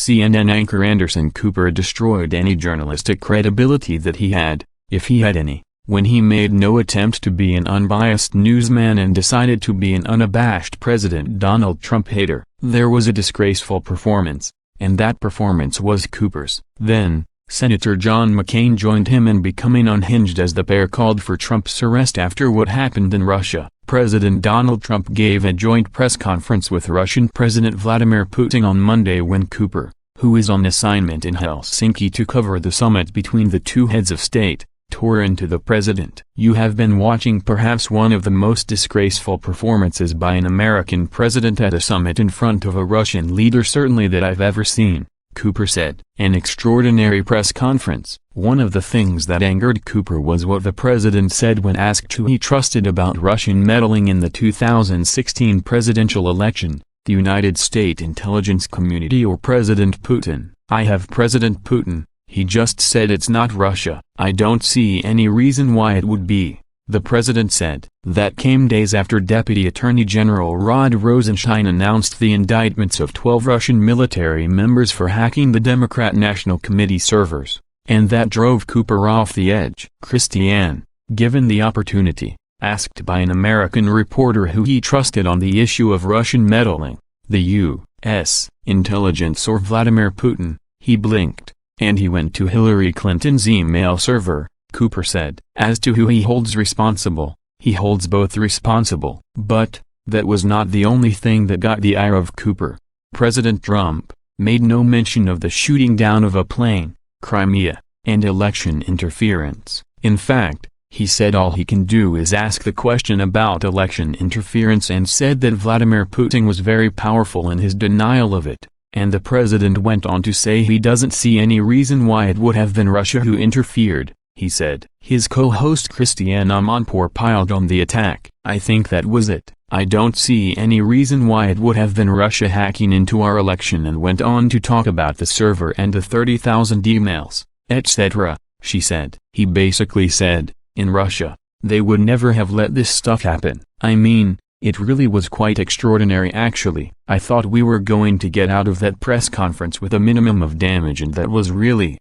CNN anchor Anderson Cooper destroyed any journalistic credibility that he had, if he had any, when he made no attempt to be an unbiased newsman and decided to be an unabashed President Donald Trump hater. There was a disgraceful performance, and that performance was Cooper's. Then, Senator John McCain joined him in becoming unhinged as the pair called for Trump's arrest after what happened in Russia. President Donald Trump gave a joint press conference with Russian President Vladimir Putin on Monday when Cooper, who is on assignment in Helsinki to cover the summit between the two heads of state, tore into the president. "You have been watching perhaps one of the most disgraceful performances by an American president at a summit in front of a Russian leader certainly that I've ever seen," Cooper said. An extraordinary press conference. One of the things that angered Cooper was what the president said when asked who he trusted about Russian meddling in the 2016 presidential election, the United States intelligence community or President Putin. "I have President Putin. He just said it's not Russia. I don't see any reason why it would be," the president said. That came days after Deputy Attorney General Rod Rosenstein announced the indictments of 12 Russian military members for hacking the Democrat National Committee servers, and that drove Cooper off the edge. Christiane, given the opportunity, asked by an American reporter who he trusted on the issue of Russian meddling, the U.S. intelligence or Vladimir Putin, he blinked, and he went to Hillary Clinton's email server, Cooper said. As to who he holds responsible, he holds both responsible. But, that was not the only thing that got the ire of Cooper. President Trump made no mention of the shooting down of a plane, Crimea, and election interference. In fact, he said all he can do is ask the question about election interference and said that Vladimir Putin was very powerful in his denial of it. And the president went on to say he doesn't see any reason why it would have been Russia who interfered, he said. His co-host Christiane Amanpour piled on the attack. "I think that was it. I don't see any reason why it would have been Russia hacking into our election," and went on to talk about the server and the 30,000 emails, etc., she said. He basically said, in Russia, they would never have let this stuff happen. I mean, it really was quite extraordinary actually. I thought we were going to get out of that press conference with a minimum of damage, and that was really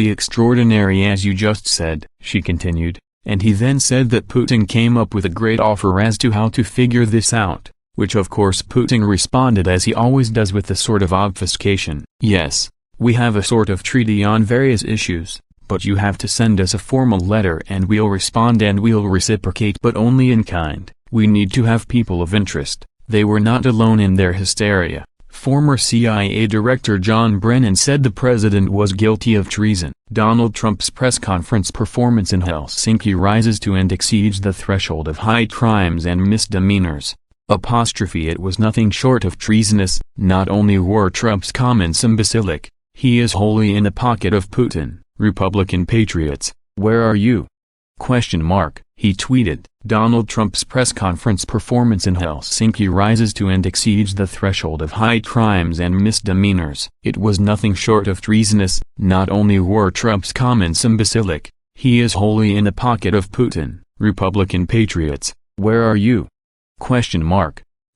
extraordinary as you just said, she continued, and he then said that Putin came up with a great offer as to how to figure this out, which of course Putin responded as he always does with a sort of obfuscation. "Yes, we have a sort of treaty on various issues, but you have to send us a formal letter and we'll respond and we'll reciprocate, but only in kind. We need to have people of interest." They were not alone in their hysteria. Former CIA Director John Brennan said the president was guilty of treason. Donald Trump's press conference performance in Helsinki rises to and exceeds the threshold of high crimes and misdemeanors. It was nothing short of treasonous. Not only were Trump's comments imbecilic, he is wholly in the pocket of Putin. "Republican patriots, where are you?" He tweeted. Donald Trump's press conference performance in Helsinki rises to and exceeds the threshold of high crimes and misdemeanors. It was nothing short of treasonous. Not only were Trump's comments imbecilic, he is wholly in the pocket of Putin. "Republican patriots, where are you?"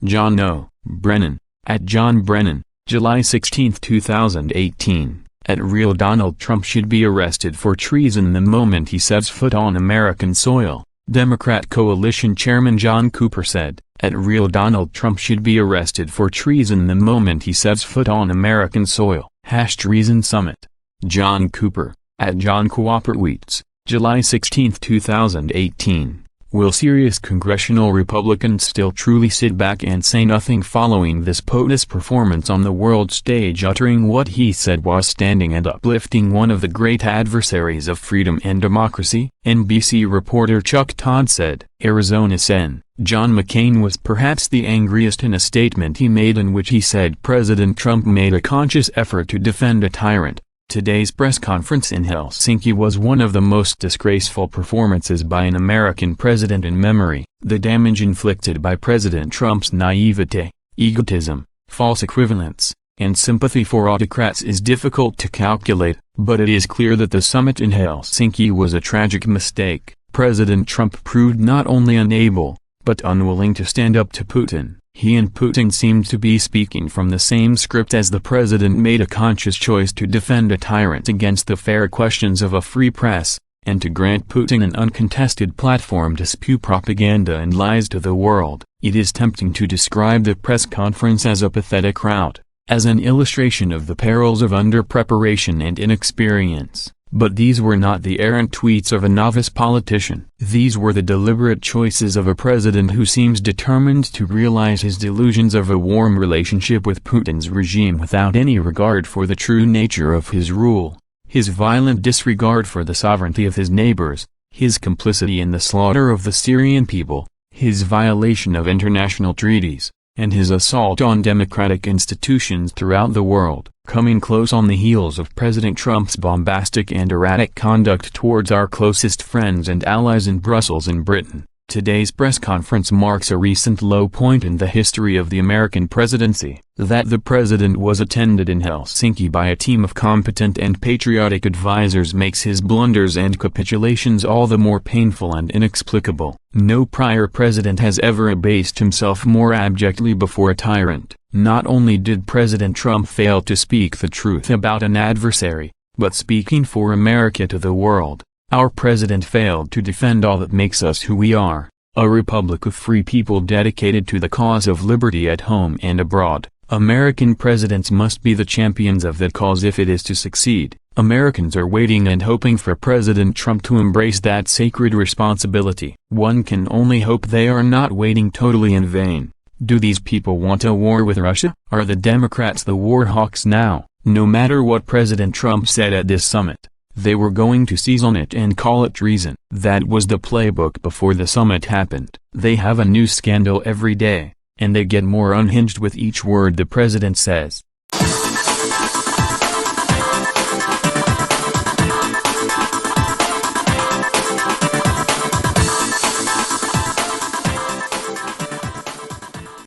John O. Brennan, at John Brennan, July 16, 2018. At Real Donald Trump should be arrested for treason the moment he sets foot on American soil, Democrat coalition chairman John Cooper said. At Real Donald Trump should be arrested for treason the moment he sets foot on American soil. #Treason Summit. John Cooper, at John Cooper-Tweets, July 16, 2018. Will serious congressional Republicans still truly sit back and say nothing following this POTUS performance on the world stage, uttering what he said was standing and uplifting one of the great adversaries of freedom and democracy? NBC reporter Chuck Todd said. Arizona Sen. John McCain was perhaps the angriest in a statement he made in which he said President Trump made a conscious effort to defend a tyrant. Today's press conference in Helsinki was one of the most disgraceful performances by an American president in memory. The damage inflicted by President Trump's naivete, egotism, false equivalence, and sympathy for autocrats is difficult to calculate, but it is clear that the summit in Helsinki was a tragic mistake. President Trump proved not only unable, but unwilling to stand up to Putin. He and Putin seemed to be speaking from the same script as the president made a conscious choice to defend a tyrant against the fair questions of a free press, and to grant Putin an uncontested platform to spew propaganda and lies to the world. It is tempting to describe the press conference as a pathetic rout, as an illustration of the perils of under-preparation and inexperience. But these were not the errant tweets of a novice politician. These were the deliberate choices of a president who seems determined to realize his delusions of a warm relationship with Putin's regime without any regard for the true nature of his rule, his violent disregard for the sovereignty of his neighbors, his complicity in the slaughter of the Syrian people, his violation of international treaties, and his assault on democratic institutions throughout the world. Coming close on the heels of President Trump's bombastic and erratic conduct towards our closest friends and allies in Brussels and Britain, today's press conference marks a recent low point in the history of the American presidency. That the president was attended in Helsinki by a team of competent and patriotic advisers makes his blunders and capitulations all the more painful and inexplicable. No prior president has ever abased himself more abjectly before a tyrant. Not only did President Trump fail to speak the truth about an adversary, but speaking for America to the world, our president failed to defend all that makes us who we are, a republic of free people dedicated to the cause of liberty at home and abroad. American presidents must be the champions of that cause if it is to succeed. Americans are waiting and hoping for President Trump to embrace that sacred responsibility. One can only hope they are not waiting totally in vain. Do these people want a war with Russia? Are the Democrats the war hawks now? No matter what President Trump said at this summit, they were going to seize on it and call it treason. That was the playbook before the summit happened. They have a new scandal every day, and they get more unhinged with each word the president says.